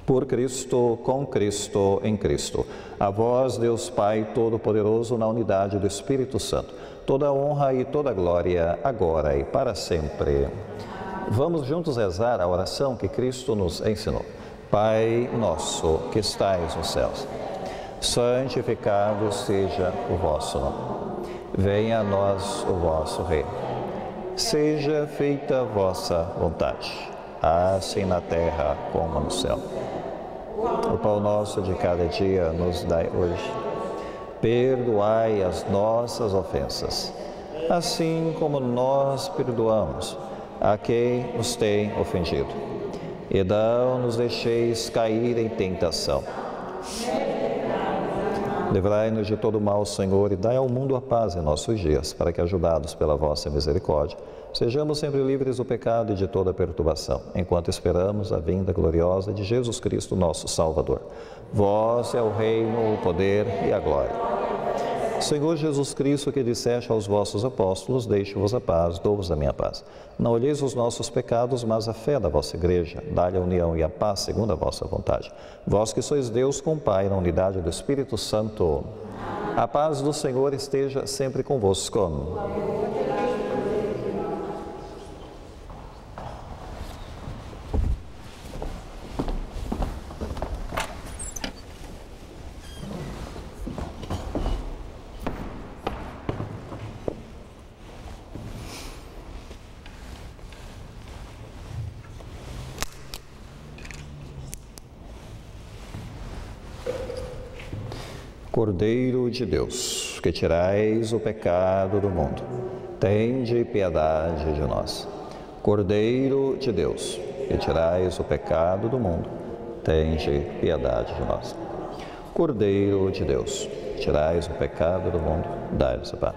Por Cristo, com Cristo, em Cristo. A vós, Deus Pai Todo-Poderoso, na unidade do Espírito Santo, toda honra e toda glória, agora e para sempre. Vamos juntos rezar a oração que Cristo nos ensinou. Pai nosso que estais nos céus, santificado seja o vosso nome. Venha a nós o vosso reino. Seja feita a vossa vontade, assim na terra como no céu. O pão nosso de cada dia nos dai hoje. Perdoai as nossas ofensas, assim como nós perdoamos a quem nos tem ofendido. E não nos deixeis cair em tentação. Livrai-nos de todo mal, Senhor, e dai ao mundo a paz em nossos dias, para que, ajudados pela vossa misericórdia, sejamos sempre livres do pecado e de toda perturbação, enquanto esperamos a vinda gloriosa de Jesus Cristo, nosso Salvador. Vós é o reino, o poder e a glória. Senhor Jesus Cristo, que disseste aos vossos apóstolos, deixo-vos a paz, dou-vos a minha paz. Não olheis os nossos pecados, mas a fé da vossa igreja. Dá-lhe a união e a paz segundo a vossa vontade. Vós que sois Deus com Pai, na unidade do Espírito Santo. A paz do Senhor esteja sempre convosco. Cordeiro de Deus, que tirais o pecado do mundo, tende piedade de nós. Cordeiro de Deus, que tirais o pecado do mundo, tende piedade de nós. Cordeiro de Deus, que tirais o pecado do mundo, dai-nos a paz.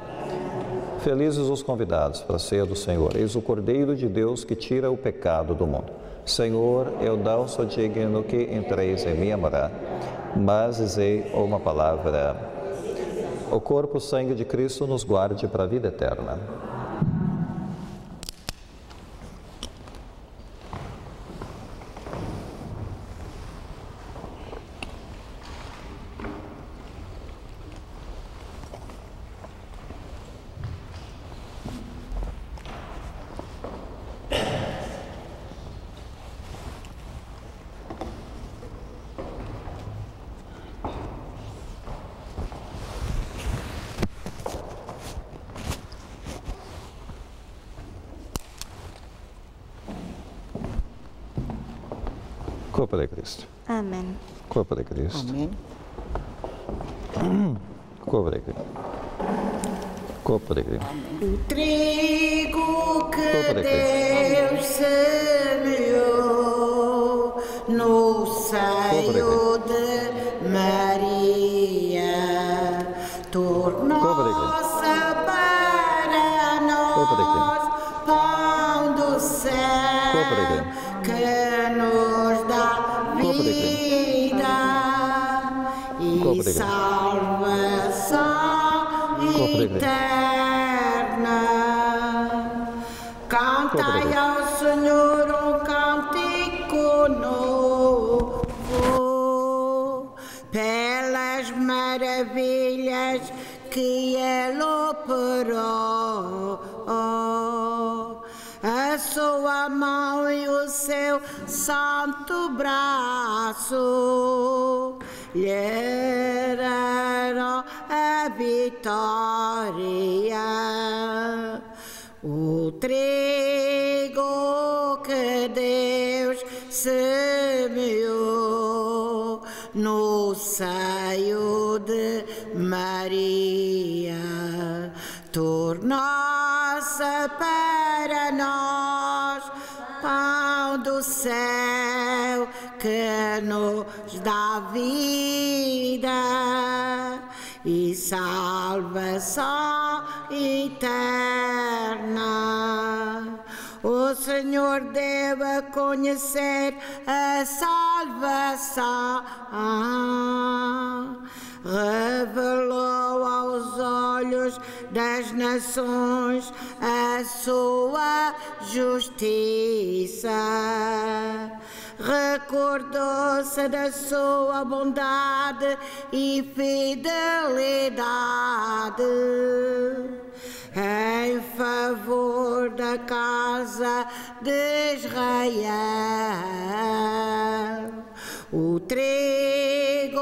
Felizes os convidados para a ceia do Senhor. Eis o Cordeiro de Deus que tira o pecado do mundo. Senhor, eu não sou digno que entreis em minha morada, mas dizei uma palavra. O corpo e o sangue de Cristo nos guarde para a vida eterna. Corpo de Cristo. Amém. Corpo de Cristo. Amém. Corpo de Cristo. Corpo de Cristo. O trigo que Corpo de Cristo. Deus semeou no seio de Maria tornou-se para nós pão do céu que nos dá vida e salvação eterna. Cantai ao Senhor um cântico novo pelas maravilhas que Ele operou. A sua mão e o seu santo braço lhe deram a vitória. O trigo que Deus semeou no seio de Maria tornou-se para nós pão do céu que nos dá vida e salvação eterna. O Senhor deu a conhecer a salvação, revelou aos olhos das nações a sua justiça. Recordou-se da sua bondade e fidelidade em favor da casa de Israel. O trigo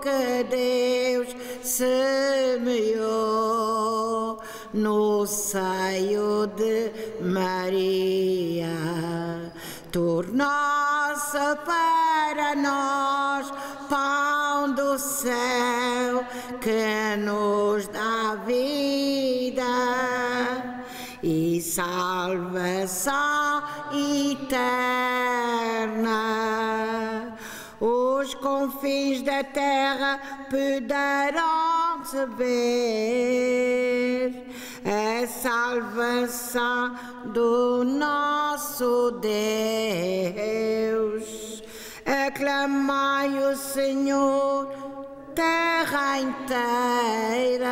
que Deus semeou no seio de Maria tornou-se para nós pão do céu que nos dá vida e salvação eterna. Os confins da terra poderão-se ver a salvação do nosso Deus. Aclamai o Senhor, terra inteira,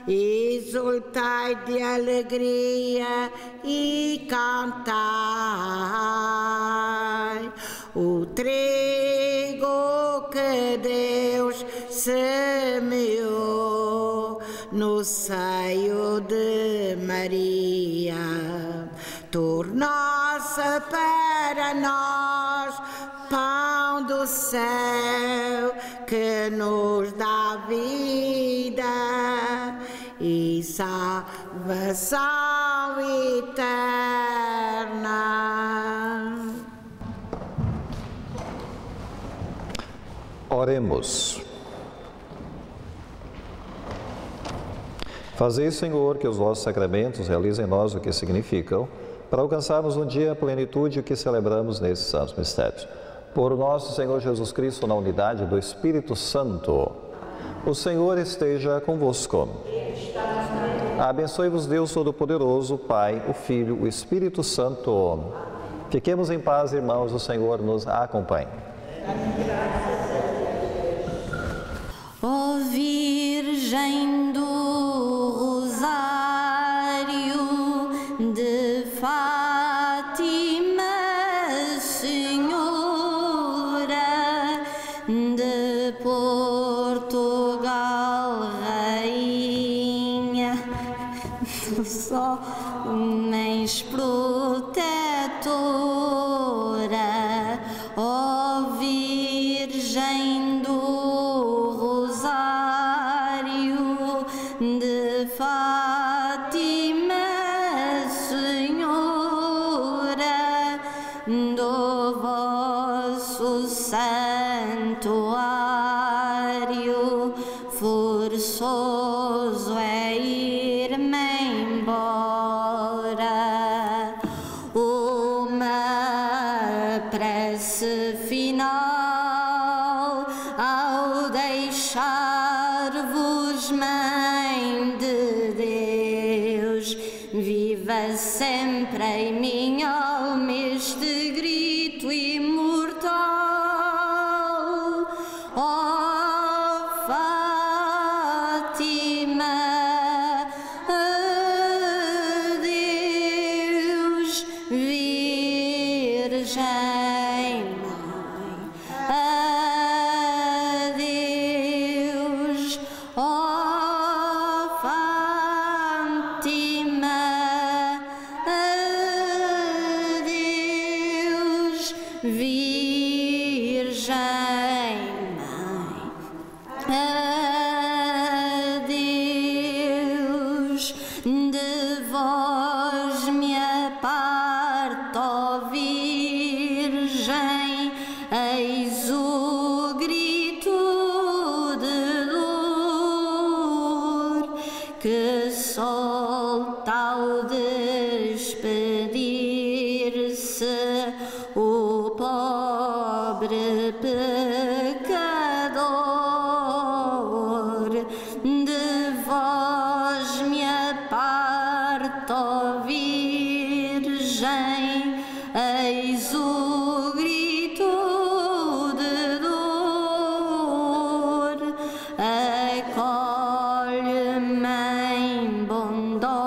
exultai de alegria e cantai. O trigo que Deus semeou no seio de Maria tornou-se para nós pão do céu que nos dá vida e salvação eterna. Oremos. Fazei, Senhor, que os vossos sacramentos realizem em nós o que significam, para alcançarmos um dia a plenitude que celebramos nesses santos mistérios. Por nosso Senhor Jesus Cristo, na unidade do Espírito Santo. O Senhor esteja convosco. Abençoe-vos Deus Todo-Poderoso, Pai, o Filho, o Espírito Santo. Fiquemos em paz, irmãos, o Senhor nos acompanhe. Ó Virgem do Rosário de Fátima, Senhora de Portugal, Rainha dos homens protetora, ó Virgem do Rosário de Fátima, Senhora do vosso santuário, forçoso é ir-me embora. Uma prece final ao deixar-vos, Mãe de Deus, viva sempre em minha alma este grito imortal. Ó Fátima, adeus, Virgem Mãe, adeus, ó Fátima, adeus, Virgem Mãe, adeus, de vós me aparto, ó Virgem, eis o grito de dor que solta ao despedir-se o pobre pecador. De vós me aparto, ó Virgem, eis o grito de dor. Acolhe, Mãe bondosa,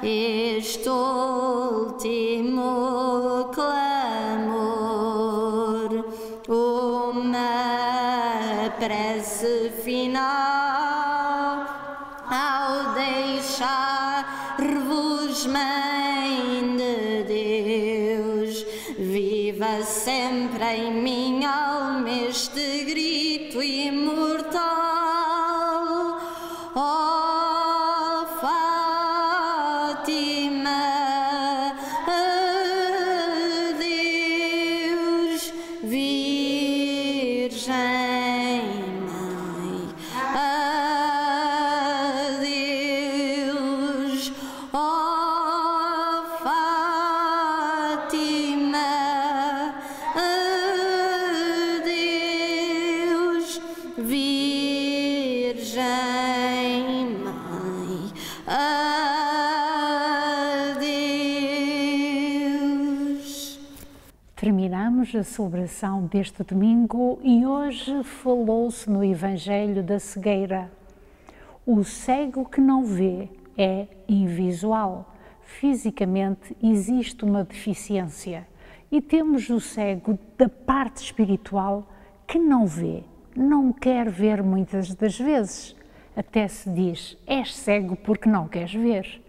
este último clamor. Uma prece final ao deixar-vos, Mãe de Deus, viva sempre em minha alma este grito imortal. Ó Fátima, adeus, Virgem Mãe, adeus, ó Fátima, adeus, Virgem Mãe, adeus. a celebração deste domingo e hoje falou-se no Evangelho da cegueira. O cego que não vê é invisual. Fisicamente existe uma deficiência. E temos o cego da parte espiritual que não vê, não quer ver muitas das vezes. Até se diz, és cego porque não queres ver.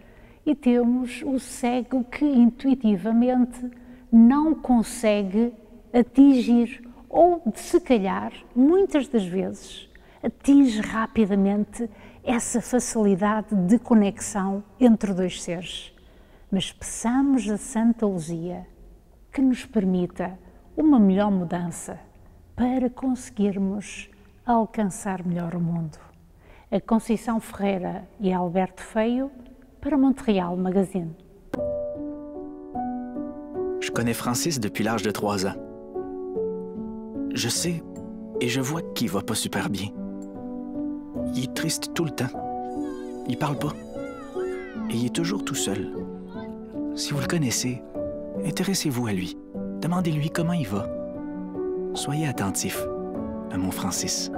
E temos o cego que intuitivamente não consegue atingir ou, se calhar, muitas das vezes, atinge rapidamente essa facilidade de conexão entre dois seres. Mas peçamos a Santa Luzia que nos permita uma melhor mudança para conseguirmos alcançar melhor o mundo. A Conceição Ferreira e Alberto Feio para Montréal Magazine. Je connais Francis depuis l'âge de 3 ans. Je sais et je vois qu'il va pas super bien. Il est triste tout le temps. Il parle pas. Et il est toujours tout seul. Si vous le connaissez, intéressez-vous à lui. Demandez-lui comment il va. Soyez attentif à mon Francis.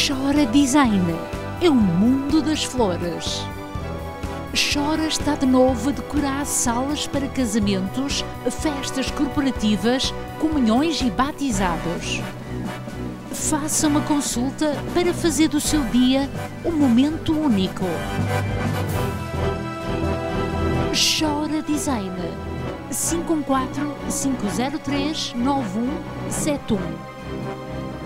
Chora Design é o mundo das flores. Chora está de novo a decorar salas para casamentos, festas corporativas, comunhões e batizados. Faça uma consulta para fazer do seu dia um momento único. Chora Design 514-503-9171.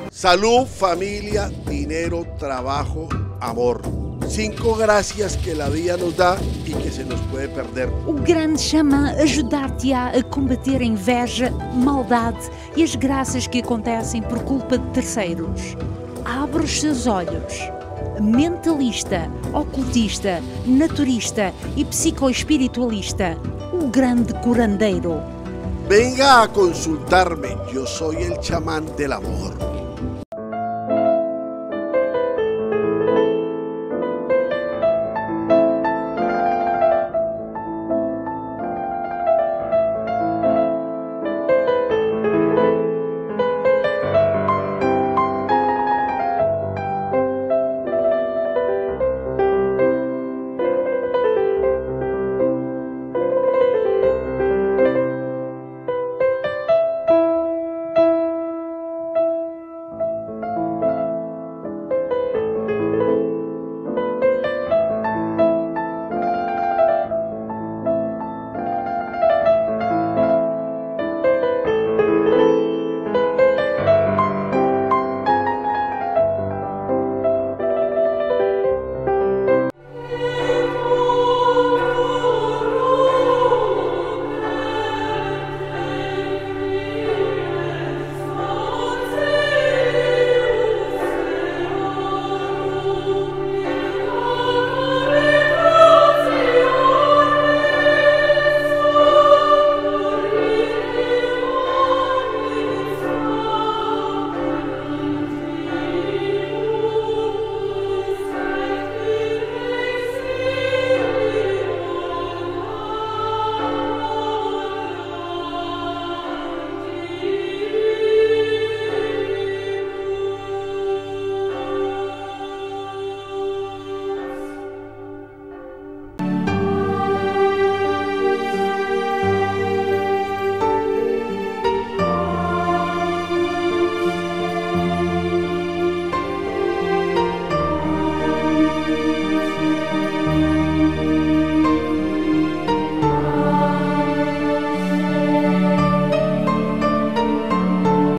Salud, familia, dinero, trabajo, amor. 5 gracias que la vida nos da y que se nos puede perder. O grande xamã ajudar-te-á a combater a inveja, maldade e as graças que acontecem por culpa de terceiros. Abre os seus olhos. Mentalista, ocultista, naturista e psicoespiritualista. O grande curandeiro. Venga a consultarme, yo soy el chamán del amor.